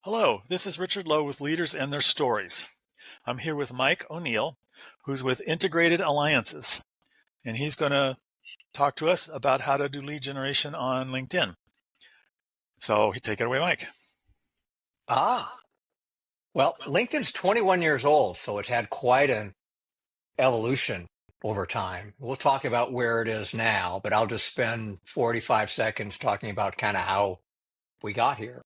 Hello, this is Richard Lowe with Leaders and Their Stories. I'm here with Mike O'Neill, who's with Integrated Alliances, and he's going to talk to us about how to do lead generation on LinkedIn. So take it away, Mike. Well, LinkedIn's 21 years old, so it's had quite an evolution over time. We'll talk about where it is now, but I'll just spend 45 seconds talking about kind of how we got here.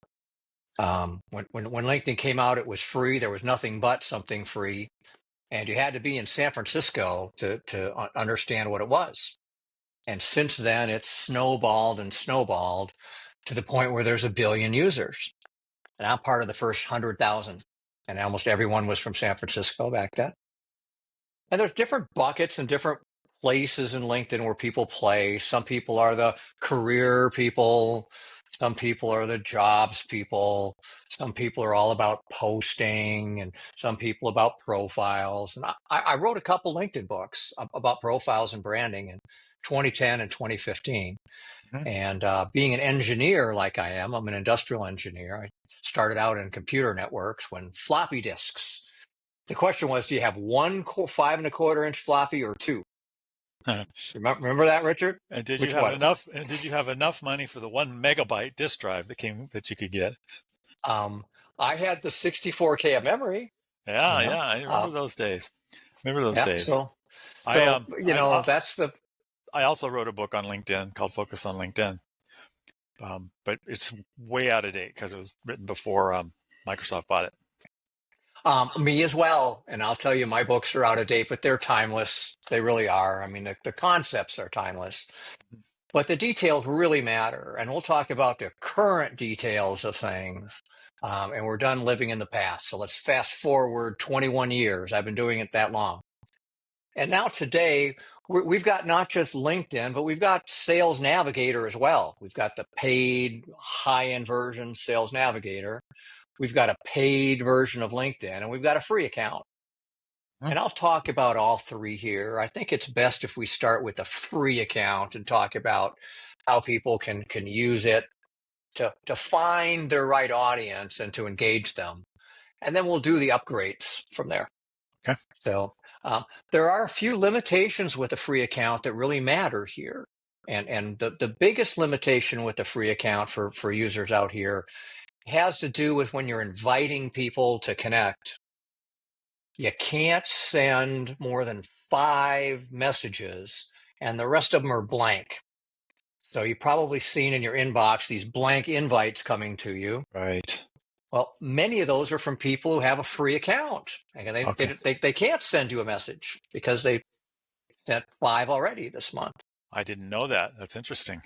When LinkedIn came out, it was free. There was nothing but something free, and you had to be in San Francisco to understand what it was. And since then, it's snowballed and snowballed to the point where there's 1 billion users. And I'm part of the first 100,000. And almost everyone was from San Francisco back then. And there's different buckets and different places in LinkedIn where people play. Some people are the career people. Some people are the jobs people. Some people are all about posting, and some people about profiles. And I wrote a couple LinkedIn books about profiles and branding in 2010 and 2015. Mhm. And being an engineer like I am, I'm an industrial engineer. I started out in computer networks when floppy disks. The question was, do you have one 5.25-inch floppy or two? Remember that, Richard? And did Which you have one? enough? And did you have enough money for the 1 megabyte disk drive that you could get? I had the 64K of memory. Yeah, You know, yeah, I remember those days. Remember those yeah. days. So, I so you know, that's the. I also wrote a book on LinkedIn called Focus on LinkedIn, but it's way out of date because it was written before Microsoft bought it. Me as well. And I'll tell you, my books are out of date, but they're timeless. They really are. I mean, the concepts are timeless, but the details really matter. And we'll talk about the current details of things. And we're done living in the past. So let's fast forward 21 years. I've been doing it that long. And now today, we've got not just LinkedIn, but we've got Sales Navigator as well. We've got the paid high-end version, Sales Navigator. We've got a paid version of LinkedIn, and we've got a free account. And I'll talk about all three here. I think it's best if we start with a free account and talk about how people can use it to find their right audience and to engage them. And then we'll do the upgrades from there. Okay. So there are a few limitations with a free account that really matter here. And the biggest limitation with the free account for users out here has to do with when you're inviting people to connect. You can't send more than 5 messages, and the rest of them are blank. So you've probably seen in your inbox these blank invites coming to you. Right. Well, many of those are from people who have a free account. And Okay. they can't send you a message because they sent 5 already this month. I didn't know that. That's interesting.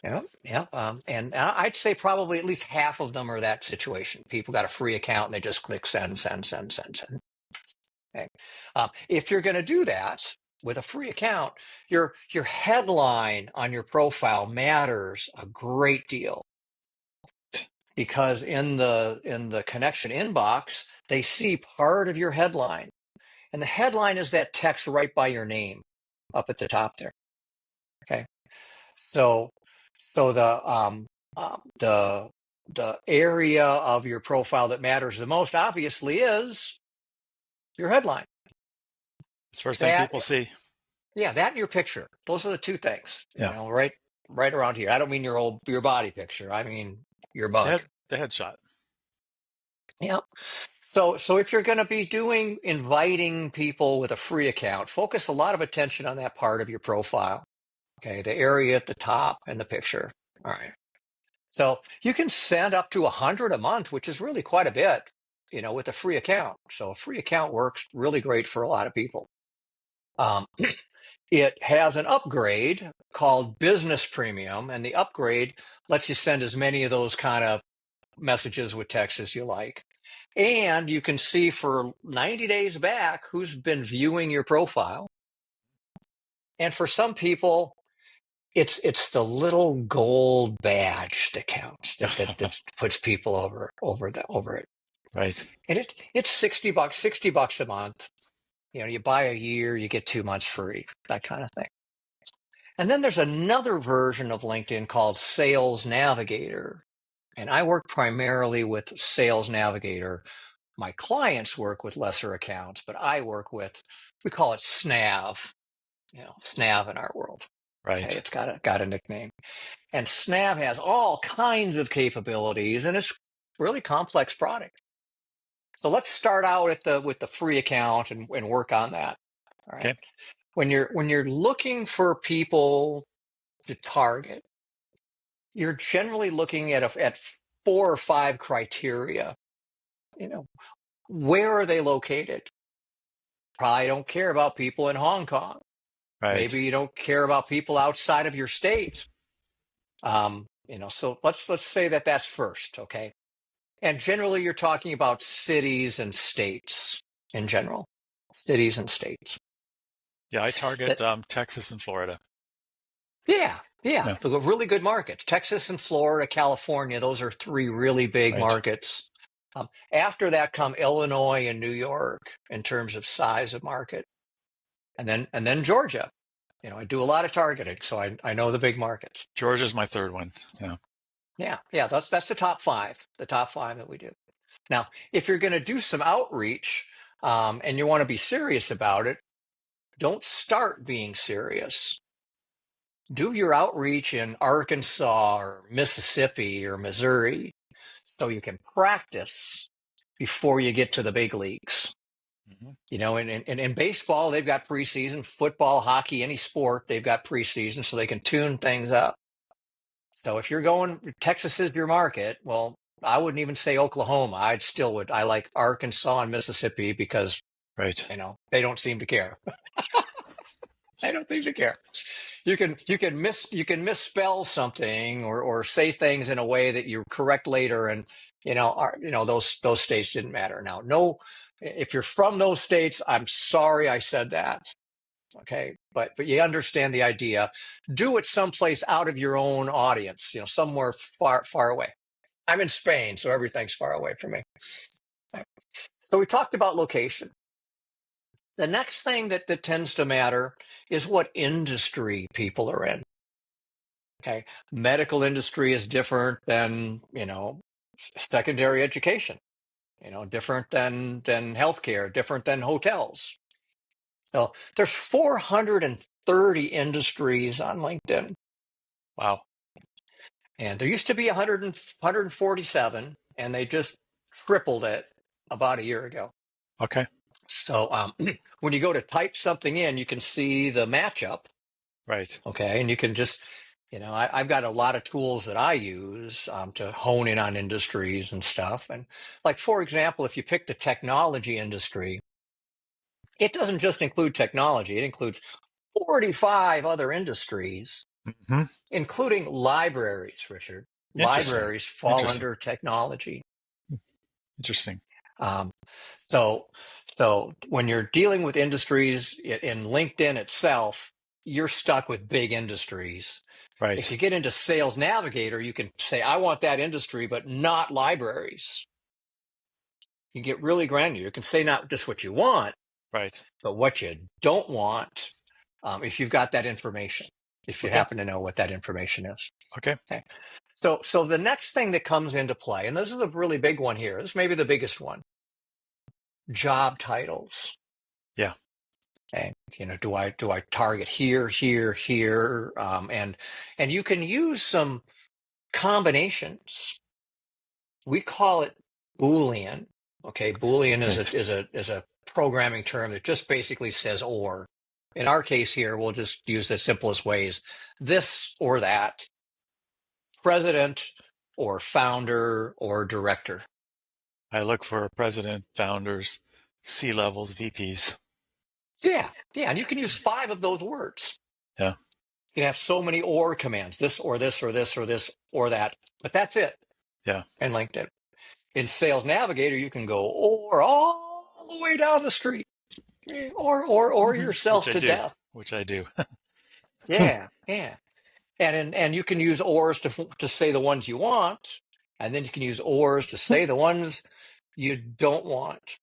Yeah, yeah. And I'd say probably at least half of them are that situation. People got a free account and they just click send, send, send, send, send. Okay. If you're going to do that with a free account, your headline on your profile matters a great deal, because in the connection inbox, they see part of your headline, and the headline is that text right by your name up at the top there. Okay. So the area of your profile that matters the most obviously is your headline. It's the first thing That people see. Yeah, that and your picture. Those are the two things. Yeah. Right around here. I don't mean your body picture. I mean your mug. The headshot. Yeah. So if you're going to be inviting people with a free account, focus a lot of attention on that part of your profile. Okay, the area at the top and the picture. All right. So you can send up to 100 a month, which is really quite a bit, with a free account. So a free account works really great for a lot of people. It has an upgrade called Business Premium, and the upgrade lets you send as many of those kind of messages with text as you like. And you can see for 90 days back who's been viewing your profile. And for some people, it's the little gold badge that counts, that puts people over it. Right. And it's $60 a month. You buy a year, you get 2 months free, that kind of thing. And then there's another version of LinkedIn called Sales Navigator. And I work primarily with Sales Navigator. My clients work with lesser accounts, but I work with, we call it SNAV, SNAV in our world. Okay, Right. it's got a nickname. And SNAV has all kinds of capabilities, and it's really complex product. So let's start out with the free account and work on that. All right. Okay. When you're looking for people to target, you're generally looking at 4 or 5 criteria. Where are they located? Probably don't care about people in Hong Kong. Right. Maybe you don't care about people outside of your state. So let's say that's first, okay? And generally, you're talking about cities and states in general, cities and states. Yeah, I target That Texas and Florida. yeah, Yeah. the really good markets. Texas and Florida, California, those are 3 really big Right. markets. After that come Illinois and New York in terms of size of market, and then Georgia. I do a lot of targeting, so I know the big markets. Georgia's my third one. Yeah. Yeah, that's the top 5, that we do. Now, if you're going to do some outreach and you want to be serious about it, don't start being serious. Do your outreach in Arkansas or Mississippi or Missouri so you can practice before you get to the big leagues. Hmm. In baseball, they've got preseason, football, hockey, any sport, they've got preseason so they can tune things up. So if you're going, Texas is your market, well, I wouldn't even say Oklahoma. I like Arkansas and Mississippi because, Right. they don't seem to care. They don't seem to care. You can misspell something or say things in a way that you correct later, and those states didn't matter. Now, no, if you're from those states, I'm sorry I said that. Okay, but you understand the idea. Do it someplace out of your own audience, somewhere far away. I'm in Spain, so everything's far away from me. So we talked about location. The next thing that tends to matter is what industry people are in. Okay, medical industry is different than secondary education. Different than healthcare, different than hotels. So there's 430 industries on LinkedIn. Wow. And there used to be 147, and they just tripled it about a year ago. Okay. So when you go to type something in, you can see the matchup. Right. Okay. And you can just, I've got a lot of tools that I use to hone in on industries and stuff. And like, for example, if you pick the technology industry, it doesn't just include technology, it includes 45 other industries, Hmm. including libraries, Richard. Interesting. Libraries fall Interesting. under technology. Interesting. Um, so, so when you're dealing with industries in LinkedIn itself, you're stuck with big industries. If Right. you get into Sales Navigator, you can say, I want that industry, but not libraries. You get really granular. You can say not just what you want, Right. but what you don't want if you've got that information, if you Okay. happen to know what that information is. Okay. Okay. So the next thing that comes into play, and this is a really big one here, this may be the biggest one, job titles. Yeah. Okay. Do I target here, here, and you can use some combinations. We call it Boolean. Okay, Boolean is Right. a programming term that just basically says or. In our case here, we'll just use the simplest ways: this or that, president or founder or director. I look for president, founders, C-levels, VPs. Yeah, and you can use 5 of those words. Yeah. You can have so many or commands: this or this or this or this or that, but that's it. Yeah. In LinkedIn. In Sales Navigator, you can go or all the way down the street, or yourself Which I to do. death. Which I do. Yeah, and you can use ors to say the ones you want, and then you can use ors to say the ones you don't want.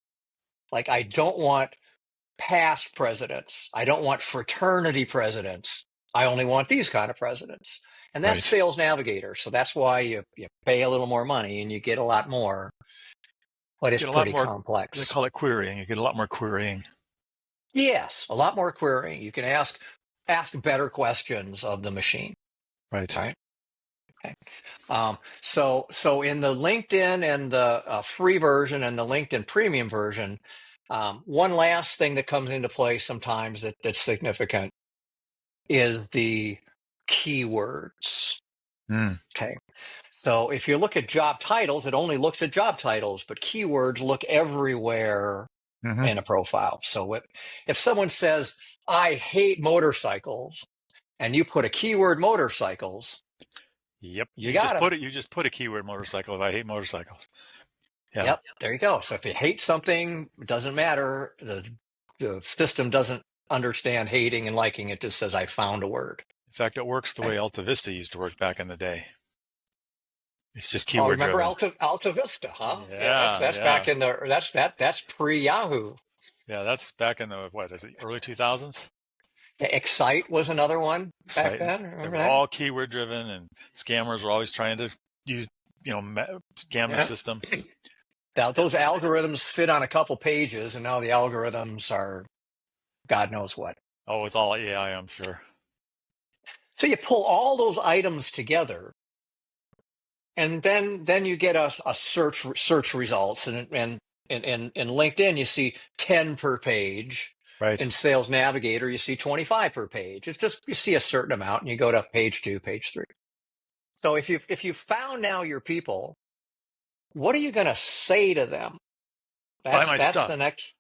Like, I don't want past presidents. I don't want fraternity presidents. I only want these kind of presidents. And that's Right. Sales Navigator. So that's why you pay a little more money and you get a lot more, but it's Get a lot pretty more. They complex. call it querying. You get a lot more querying. Yes, a lot more querying. You can ask better questions of the machine, Right. right? Okay. So in the LinkedIn and the free version and the LinkedIn premium version, one last thing that comes into play sometimes that's significant is the keywords. Mm. Okay. So if you look at job titles, it only looks at job titles, but keywords look everywhere Hmm. in a profile. So if someone says, I hate motorcycles, and you put a keyword motorcycles, Yep. you got them. You just put a keyword motorcycle. If I hate motorcycles. Yeah. Yep, there you go. So if you hate something, it doesn't matter. The system doesn't understand hating and liking. It just says, I found a word. In fact, it works the Okay. way Alta Vista used to work back in the day. It's just Oh, keyword remember driven. Alta Vista, huh? Yeah, Yeah. that's back Yeah. in that's pre Yahoo. Yeah. That's back in the, what is it, early 2000s? Excite was another one back Site. then. They Remember were that? all keyword driven, and scammers were always trying to use, scam the Yeah. system. Now, those algorithms fit on a couple pages, and now the algorithms are God knows what. Oh, it's all AI, I'm sure. So you pull all those items together, and then you get a search results, and in LinkedIn you see 10 per page. Right. In Sales Navigator, you see 25 per page. It's just you see a certain amount, and you go to page 2, page 3. So if you found now your people, what are you going to say to them? Buy That's my that's the stuff. next.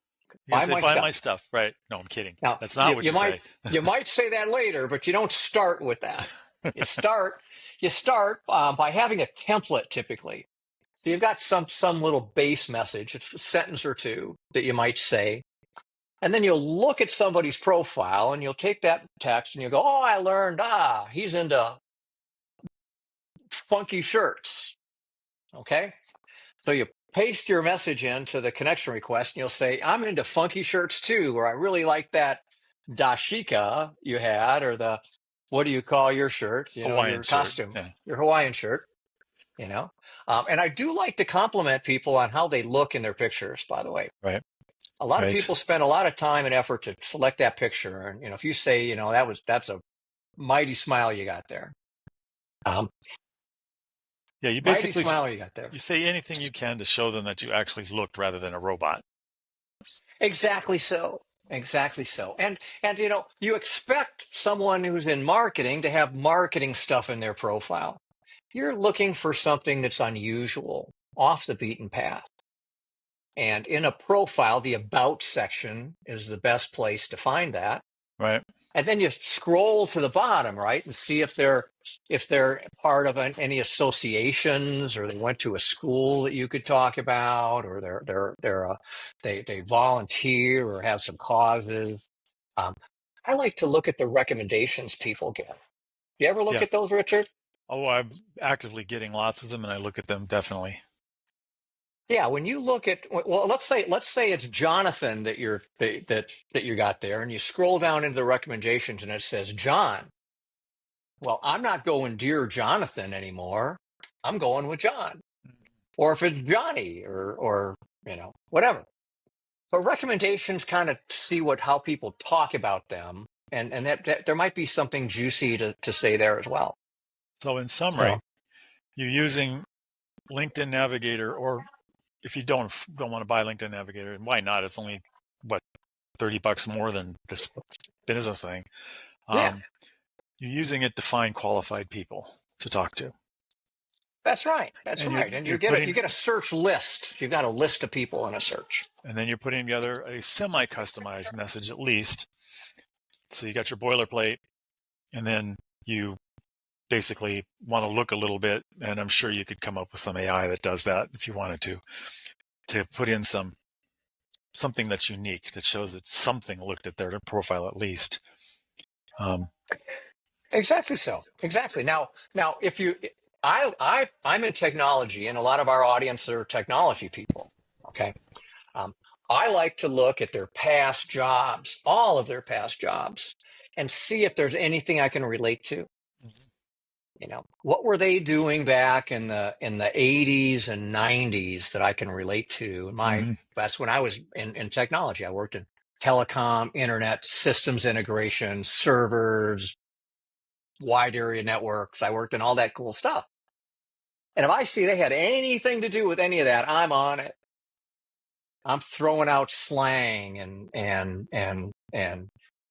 You gotta Buy say, my buy stuff. my stuff. Right. No, I'm kidding. Now That's not you, what you you might say. you might say that later, but you don't start with that. You start by having a template typically. So you've got some little base message, it's a sentence or two that you might say, and then you'll look at somebody's profile and you'll take that text and you go, oh, I learned he's into funky shirts. Okay, so you paste your message into the connection request and you'll say, I'm into funky shirts too, or I really like that dashika you had, or the, what do you call your shirt? Hawaiian Your shirt. costume, Yeah. your Hawaiian shirt. And I do like to compliment people on how they look in their pictures, by the way. Right. A lot of Right. people spend a lot of time and effort to select that picture. And, if you say, that's a mighty smile you got there. Um, Yeah. You Mighty basically smile you got there. you say anything you can to show them that you actually looked rather than a robot. Exactly so. Exactly so. And you expect someone who's in marketing to have marketing stuff in their profile. You're looking for something that's unusual, off the beaten path. And in a profile, the about section is the best place to find that. Right. And then you scroll to the bottom, right, and see if they're part of any associations, or they went to a school that you could talk about, or they volunteer or have some causes. Um, I like to look at the recommendations people get. You ever look Yeah. at those, Richard? Oh, I'm actively getting lots of them, and I look at them definitely. Yeah, when you look at, well, let's say it's Jonathan that you got there, and you scroll down into the recommendations and it says John. Well, I'm not going dear Jonathan anymore. I'm going with John. Or if it's Johnny, or whatever. So recommendations kind of see how people talk about them, and that there might be something juicy to say there as well. So, in So summary, you're using LinkedIn Navigator, or if you don't want to buy LinkedIn Navigator, and why not? It's only what, $30 more than this business thing. yeah, You're using it to find qualified people to talk to, that's right. That's and you're right. And you're you get a search list. You've got a list of people in a search. and then you're putting together a semi-customized message at least. So you got your boilerplate, and then you basically want to look a little bit, and I'm sure you could come up with some AI that does that if you wanted to put in something that's unique, that shows that something looked at their profile at least. Exactly so. Exactly. Now, if you, I'm in technology, and a lot of our audience are technology people. Okay. Um, I like to look at their past jobs, all of their past jobs, and see if there's anything I can relate to. What were they doing back in the 80s and 90s that I can relate to? That's when I was in technology. I worked in telecom, internet, systems integration, servers, wide area networks. I worked in all that cool stuff. And if I see they had anything to do with any of that, I'm on it. I'm throwing out slang and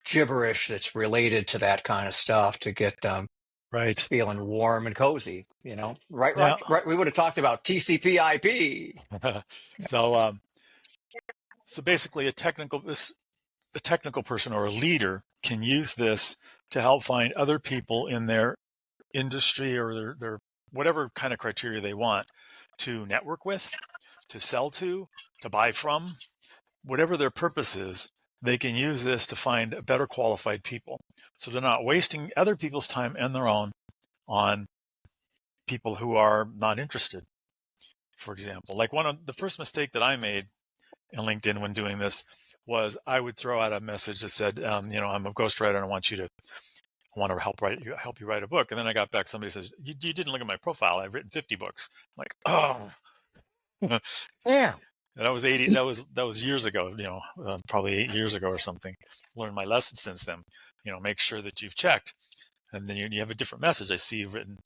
gibberish that's related to that kind of stuff to get them Right. feeling warm and cozy. Right, Yeah. right, right. We would have talked about TCP/IP. So, so basically, a technical person or a leader can use this to help find other people in their industry or their whatever kind of criteria they want to network with, to sell to buy from, whatever their purpose is. They can use this to find better qualified people. So they're not wasting other people's time and their own on people who are not interested. For example, like one of the first mistake that I made in LinkedIn when doing this was I would throw out a message that said, I'm a ghostwriter and I want to help you write a book. And then I got back, somebody says, you didn't look at my profile. I've written 50 books. I'm like, oh, Yeah. that was that was years ago, probably 8 years ago or something. Learned my lesson since then. Make sure that you've checked. And then you have a different message. I see you've written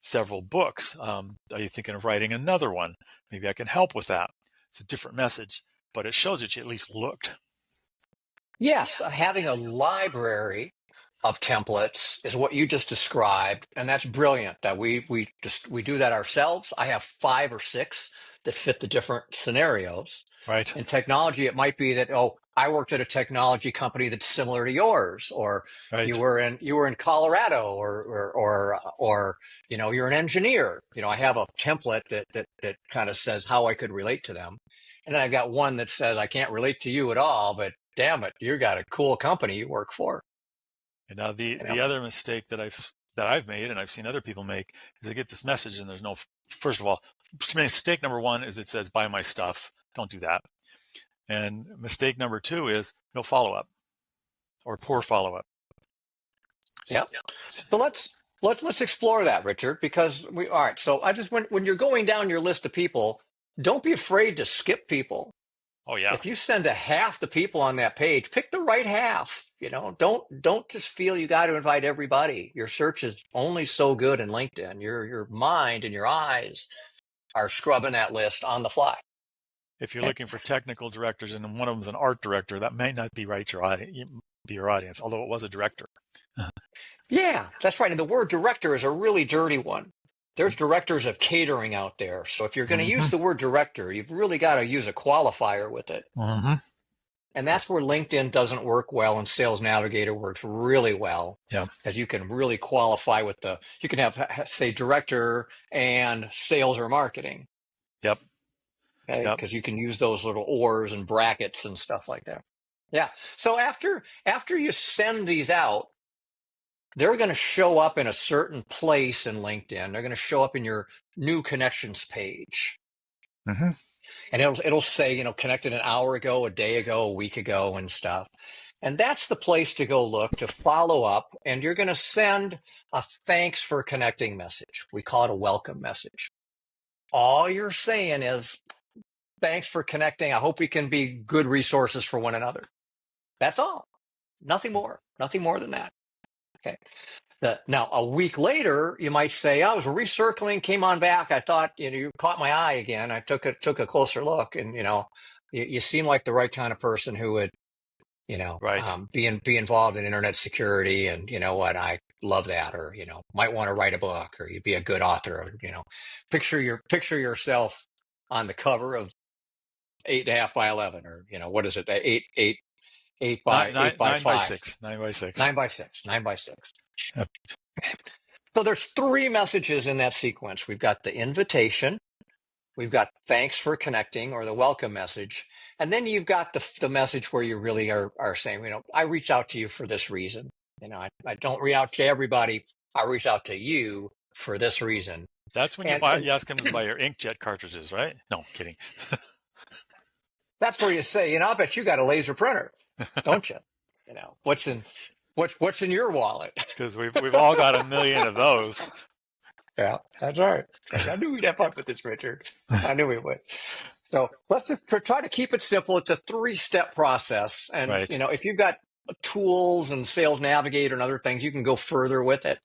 several books. Are you thinking of writing another one? Maybe I can help with that. It's a different message, but it shows that you at least looked. Yes, having a library of templates is what you just described, and that's brilliant. That we do that ourselves. I have 5 or 6 that fit the different scenarios. Right. In technology, it might be that, I worked at a technology company that's similar to yours, or Right. you were in Colorado, or you're an engineer. I have a template that kind of says how I could relate to them, and then I've got one that says I can't relate to you at all, but damn it, you got a cool company you work for. And now the other mistake that I've made and I've seen other people make is they get this message and there's no. First of all, mistake number 1 is it says buy my stuff. Don't do that. And mistake number 2 is no follow-up or poor follow-up. Yeah. So let's explore that, Richard, because all right. So when you're going down your list of people, don't be afraid to skip people. Oh yeah. If you send to half the people on that page, pick the right half. Don't just feel you got to invite everybody. Your search is only so good in LinkedIn. Your mind and your eyes are scrubbing that list on the fly. If you're looking for technical directors and one of them's an art director, that may not be your audience, although it was a director. Yeah, that's right. And the word director is a really dirty one. There's directors of catering out there. So if you're going to use the word director, you've really got to use a qualifier with it. And that's where LinkedIn doesn't work well, and Sales Navigator works really well. Yeah. Because you can really qualify with you can have, say, director and sales or marketing. Yep. Okay. Because you can use those little ors and brackets and stuff like that. Yeah. So after you send these out, they're going to show up in a certain place in LinkedIn. They're going to show up in your new connections page. And it'll say, connected an hour ago, a day ago, a week ago, and stuff. And that's the place to go look to follow up. And you're going to send a thanks for connecting message. We call it a welcome message. All you're saying is, thanks for connecting. I hope we can be good resources for one another. That's all. Nothing more. Nothing more than that. Okay. Now, a week later, you might say, I was recircling, came on back. I thought, you caught my eye again. I took a closer look, and, you seem like the right kind of person who would, be involved in internet security. And you know what, I love that. Or, might want to write a book, or you'd be a good author. Or, picture yourself on the cover of 8.5 by 11, or, what is it? 8 by 5. 9 by 6. 9 by 6. 9 by 6. 9 by 6. Yep. So there's 3 messages in that sequence. We've got the invitation, we've got thanks for connecting, or the welcome message, and then you've got the message where you really are saying, I reach out to you for this reason. I don't reach out to everybody. I reach out to you for this reason. That's when you ask them to buy your inkjet cartridges, right? No, kidding. That's where you say, I bet you got a laser printer, don't you? What's in your wallet? Because we've all got a million of those. Yeah, that's right. I knew we'd have fun with this, Richard. I knew we would. So let's just try to keep it simple. It's a three-step process. And, Right. if you've got tools and Sales Navigator and other things, you can go further with it.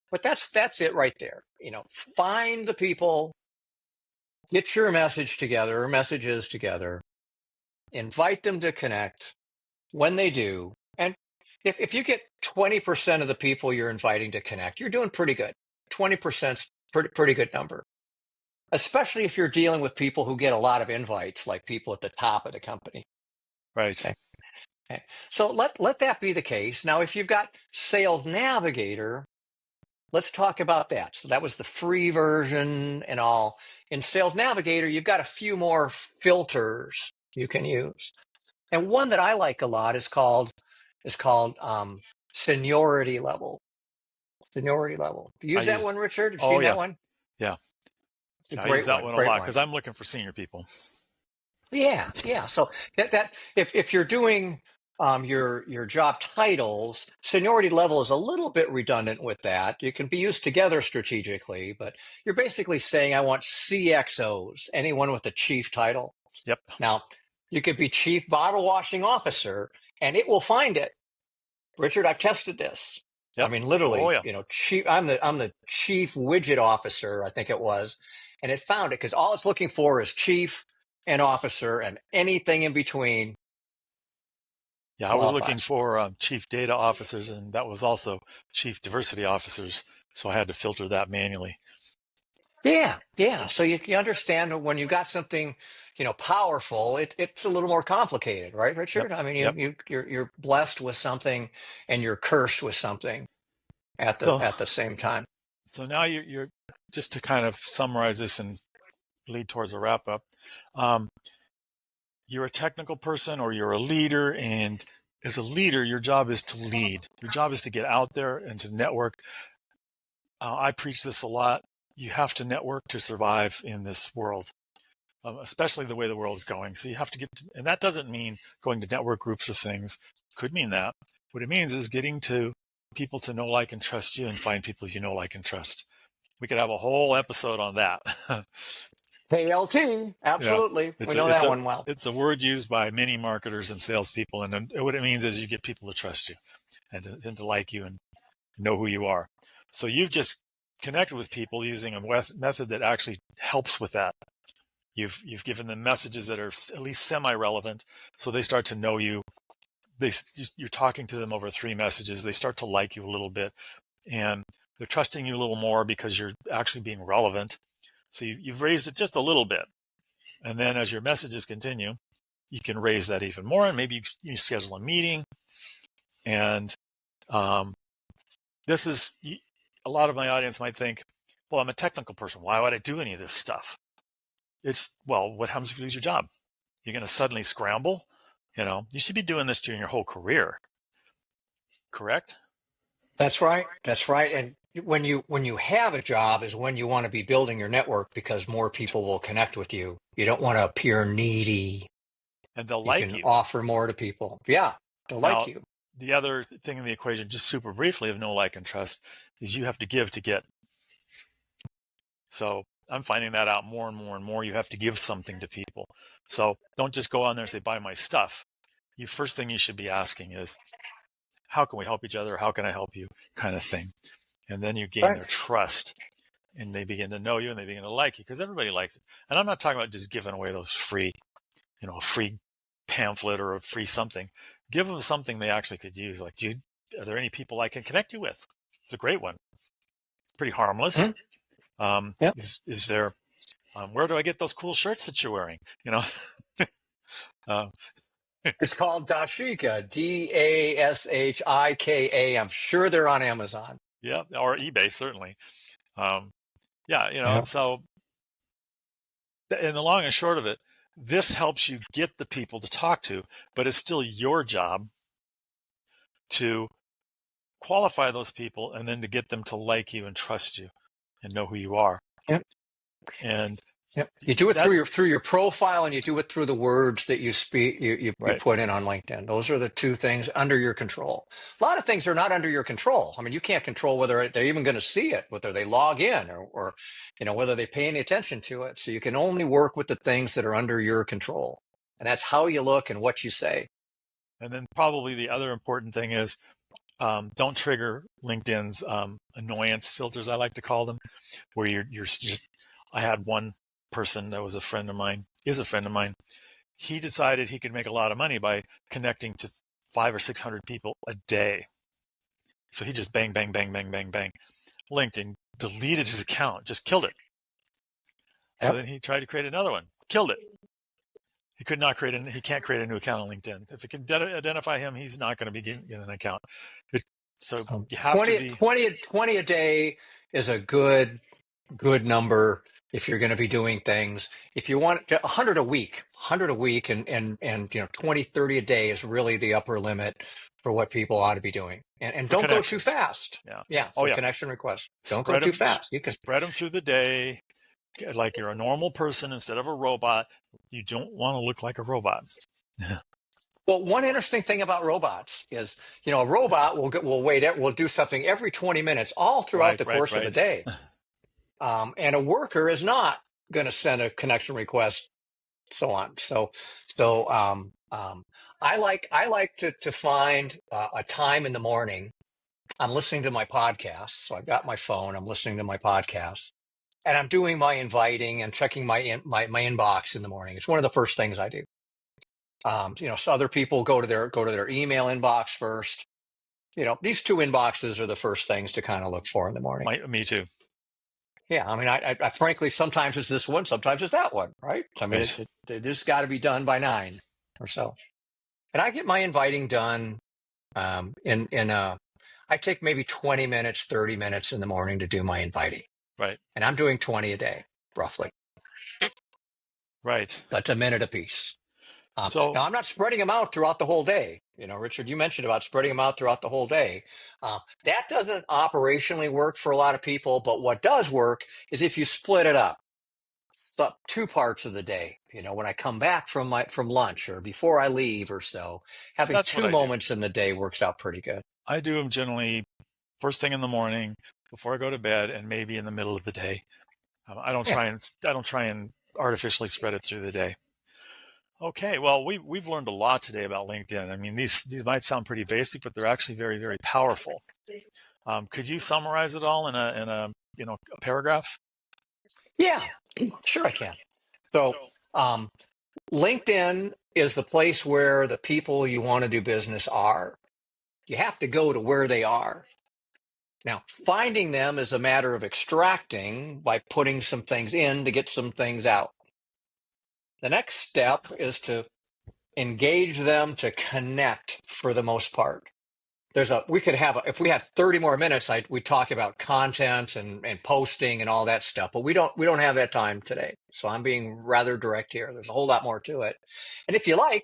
But that's it right there. Find the people, get your messages together, invite them to connect when they do. And if you get 20% of the people you're inviting to connect, you're doing pretty good. 20% is pretty good number, especially if you're dealing with people who get a lot of invites, like people at the top of the company. Right. Okay. Okay. So let that be the case. Now, if you've got Sales Navigator, let's talk about that. So that was the free version and all. In Sales Navigator, you've got a few more filters you can use. And one that I like a lot is called seniority level. Seniority level. Do you I use that use. one, Richard? Have you Oh seen that yeah. one? Yeah. It's a I use great that one. one a Great lot one. because I'm looking for senior people. Yeah. So that if you're doing your job titles, seniority level is a little bit redundant with that. You can be used together strategically, but you're basically saying I want CXOs, anyone with a chief title. Yep. Now, you could be chief bottle washing officer, and it will find it. Richard, I've tested this. I Yep. mean, Oh literally, yeah. chief. I'm the chief widget officer, I think it was, and it found it because all it's looking for is chief and officer, and anything in between Yeah. I was looking qualifies. for chief data officers, and that was also chief diversity officers. So I had to filter that manually. Yeah. So you understand when you got something, powerful, it's a little more complicated, right, Yep. Richard? I mean, Yep. you're blessed with something, and you're cursed with something at the So at the same time. so now you're just to kind of summarize this and lead towards a wrap up. Um, you're a technical person or you're a leader, and as a leader, your job is to lead. Your job is to get out there and to network. I preach this a lot. You have to network to survive in this world, especially the way the world is going. So you have to and that doesn't mean going to network groups or things. Could mean that. What it means is getting to people to know, like, and trust you, and find people you know, like, and trust. We could have a whole episode on that. KLT, Yeah, absolutely, it's we a know it's that a one well. it's a word used by many marketers and salespeople, and what it means is you get people to trust you and to like you and know who you are. So you've just connected with people using a method that actually helps with that. You've given them messages that are at least semi-relevant, so they start to know you. You're talking to them over 3 messages. They start to like you a little bit, and they're trusting you a little more because you're actually being relevant. So you've raised it just a little bit. And then as your messages continue, you can raise that even more. And maybe you schedule a meeting. And this is a lot of my audience might think, well, I'm a technical person. Why would I do any of this stuff? Well, what happens if you lose your job? You're going to suddenly scramble. You should be doing this during your whole career. Correct? That's right. That's right. And when you have a job is when you want to be building your network because more people will connect with you. You don't want to appear needy. And they'll You like can you. offer more to people. Yeah, they'll like Now, you. the other thing in the equation, just super briefly, of know, like, and trust, is you have to give to get. So I'm finding that out more and more and more. You have to give something to people. So don't just go on there and say, buy my stuff. First thing you should be asking is, how can we help each other? How can I help you? Kind of thing. And then you gain Right. their trust, and they begin to know you and they begin to like you, because everybody likes it. And I'm not talking about just giving away those free, a free pamphlet or a free something. Give them something they actually could use. Like, are there any people I can connect you with? It's a great one. It's pretty harmless. Mhm. Yep. Is there, where do I get those cool shirts that you're wearing? uh, It's called Dashika, Dashika. I'm sure they're on Amazon. yeah, or eBay, certainly. Um, yeah, Yeah. so in the long and short of it, this helps you get the people to talk to, but it's still your job to qualify those people and then to get them to like you and trust you and know who you are. Yep. And Yep. You do it That's through your profile, and you do it through the words that you speak, you right. put in on LinkedIn. Those are the two things under your control. A lot of things are not under your control. I mean, you can't control whether they're even going to see it, whether they log in, or whether they pay any attention to it. So you can only work with the things that are under your control, and that's how you look and what you say. And then probably the other important thing is don't trigger LinkedIn's annoyance filters, I like to call them, where you're just. I had one person that was a friend of mine, is a friend of mine. He decided he could make a lot of money by connecting to 500 or 600 people a day. So he just bang, bang, bang, bang, bang, bang. LinkedIn deleted his account, just killed it. So Yep. then he tried to create another one, killed it. He could not create he can't create a new account on LinkedIn. If it can identify him, he's not going to be getting an account. So So you have to 20, be 20, 20 a day is a good number if you're going to be doing things. If you want 100 a week, 100 a week, and 20, 30 a day is really the upper limit for what people ought to be doing. And for don't go too connections. fast. Yeah. Yeah, Oh for yeah. connection requests. Don't go too fast. You can. Spread them through the day, like you're a normal person instead of a robot. You don't want to look like a robot. Well, one interesting thing about robots is, a robot will do something every 20 minutes all throughout Right, the right, course of the right. day. And a worker is not going to send a connection request, so on. I like to find a time in the morning. I'm listening to my podcast, so I've got my phone. I'm listening to my podcast, and I'm doing my inviting and checking my inbox in the morning. It's one of the first things I do. So other people go to their email inbox first. These two inboxes are the first things to kind of look for in the morning. Me too. Yeah, I mean, I frankly, sometimes it's this one, sometimes it's that one, right? I mean, Right. it just got to be done by 9 or so. And I get my inviting done I take maybe 20 minutes, 30 minutes in the morning to do my inviting. Right. And I'm doing 20 a day, roughly. Right. That's a minute apiece. So Now, I'm not spreading them out throughout the whole day. Richard, you mentioned about spreading them out throughout the whole day. That doesn't operationally work for a lot of people, but what does work is if you split it up. So 2 parts of the day, when I come back from lunch or before I leave or so, having that's what 2 I do. moments in the day works out pretty good. I do them generally first thing in the morning before I go to bed, and maybe in the middle of the day. I don't Yeah. try and artificially spread it through the day. Okay, well, we've learned a lot today about LinkedIn. I mean, these might sound pretty basic, but they're actually very, very powerful. Could you summarize it all in a paragraph? Yeah, sure I can. So, um, LinkedIn is the place where the people you want to do business are. You have to go to where they are. Now, finding them is a matter of extracting by putting some things in to get some things out. The next step is to engage them to connect for the most part. If we had 30 more minutes, we'd talk about content and posting and all that stuff, but we don't have that time today. So I'm being rather direct here. There's a whole lot more to it. And if you like,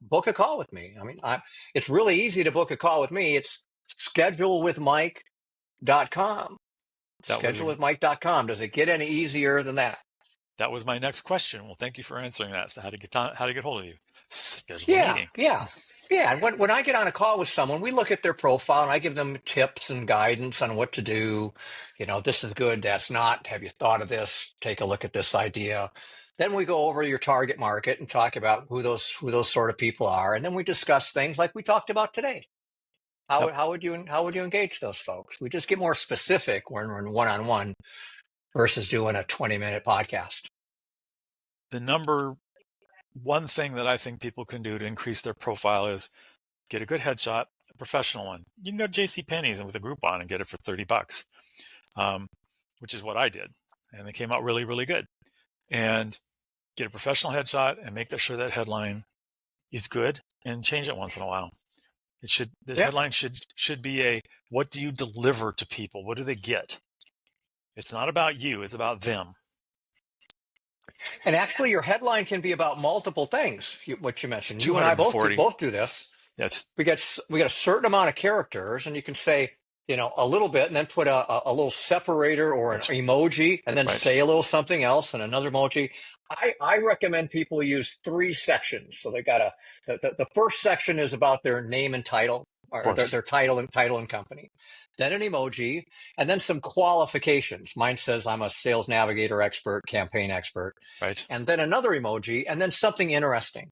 book a call with me. I mean, it's really easy to book a call with me. It's schedulewithmike.com. Schedulewithmike.com. Does it get any easier than that? That was my next question. Well, thank you for answering that. So how to get hold of you? Schedule a Yeah, meeting. yeah. Yeah, and when I get on a call with someone, we look at their profile and I give them tips and guidance on what to do. This is good, that's not. Have you thought of this? Take a look at this idea. Then we go over your target market and talk about who those sort of people are, and then we discuss things like we talked about today. Yep. How would you engage those folks? We just get more specific when we're in one-on-one versus doing a 20-minute podcast. The number one thing that I think people can do to increase their profile is get a good headshot, a professional one. You can go to JCPenney's and with a Groupon and get it for $30, which is what I did. And they came out really, really good. And get a professional headshot and make sure that headline is good and change it once in a while. Headline should be what do you deliver to people? What do they get? It's not about you, it's about them. And actually, your headline can be about multiple things. What you mentioned, you and I both do this. Yes. We get a certain amount of characters, and you can say, a little bit, and then put a little separator or an Right. emoji, and then Right. say a little something else and another emoji. I recommend people use 3 sections. So they got the first section is about their name and title, Of or course. their title and company. Then an emoji, and then some qualifications. Mine says I'm a sales navigator expert, campaign expert, Right. and then another emoji, and then something interesting.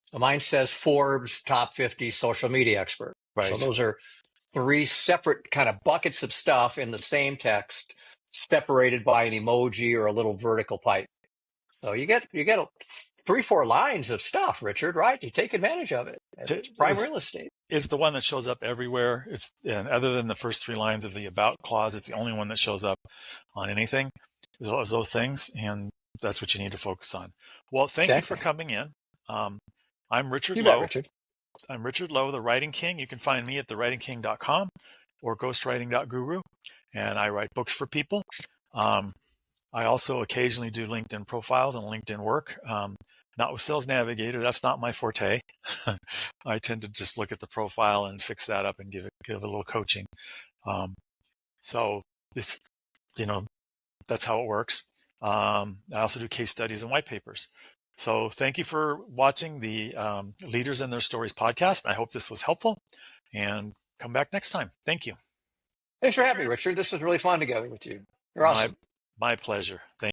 So mine says Forbes top 50 social media expert. So Right. those are 3 separate kind of buckets of stuff in the same text, separated by an emoji or a little vertical pipe. So you get 3-4 lines of stuff, Richard, right? You take advantage of it. It's prime It's real estate. it's the one that shows up everywhere. And other than the first 3 lines of the about clause, it's the only one that shows up on anything. Those things, and that's what you need to focus on. Well, thank you for Exactly. coming in. Um, I'm Richard You bet, Lowe. Richard. I'm Richard Lowe, the Writing King. You can find me at thewritingking.com or ghostwriting.guru, and I write books for people. I also occasionally do LinkedIn profiles and LinkedIn work. Not with Sales Navigator. That's not my forte. I tend to just look at the profile and fix that up and give a little coaching. So this, that's how it works. I also do case studies and white papers. So thank you for watching the Leaders and Their Stories podcast. I hope this was helpful, and come back next time. Thank you. Thanks for having me, Richard. This was really fun together with you. You're My awesome. my pleasure. Thank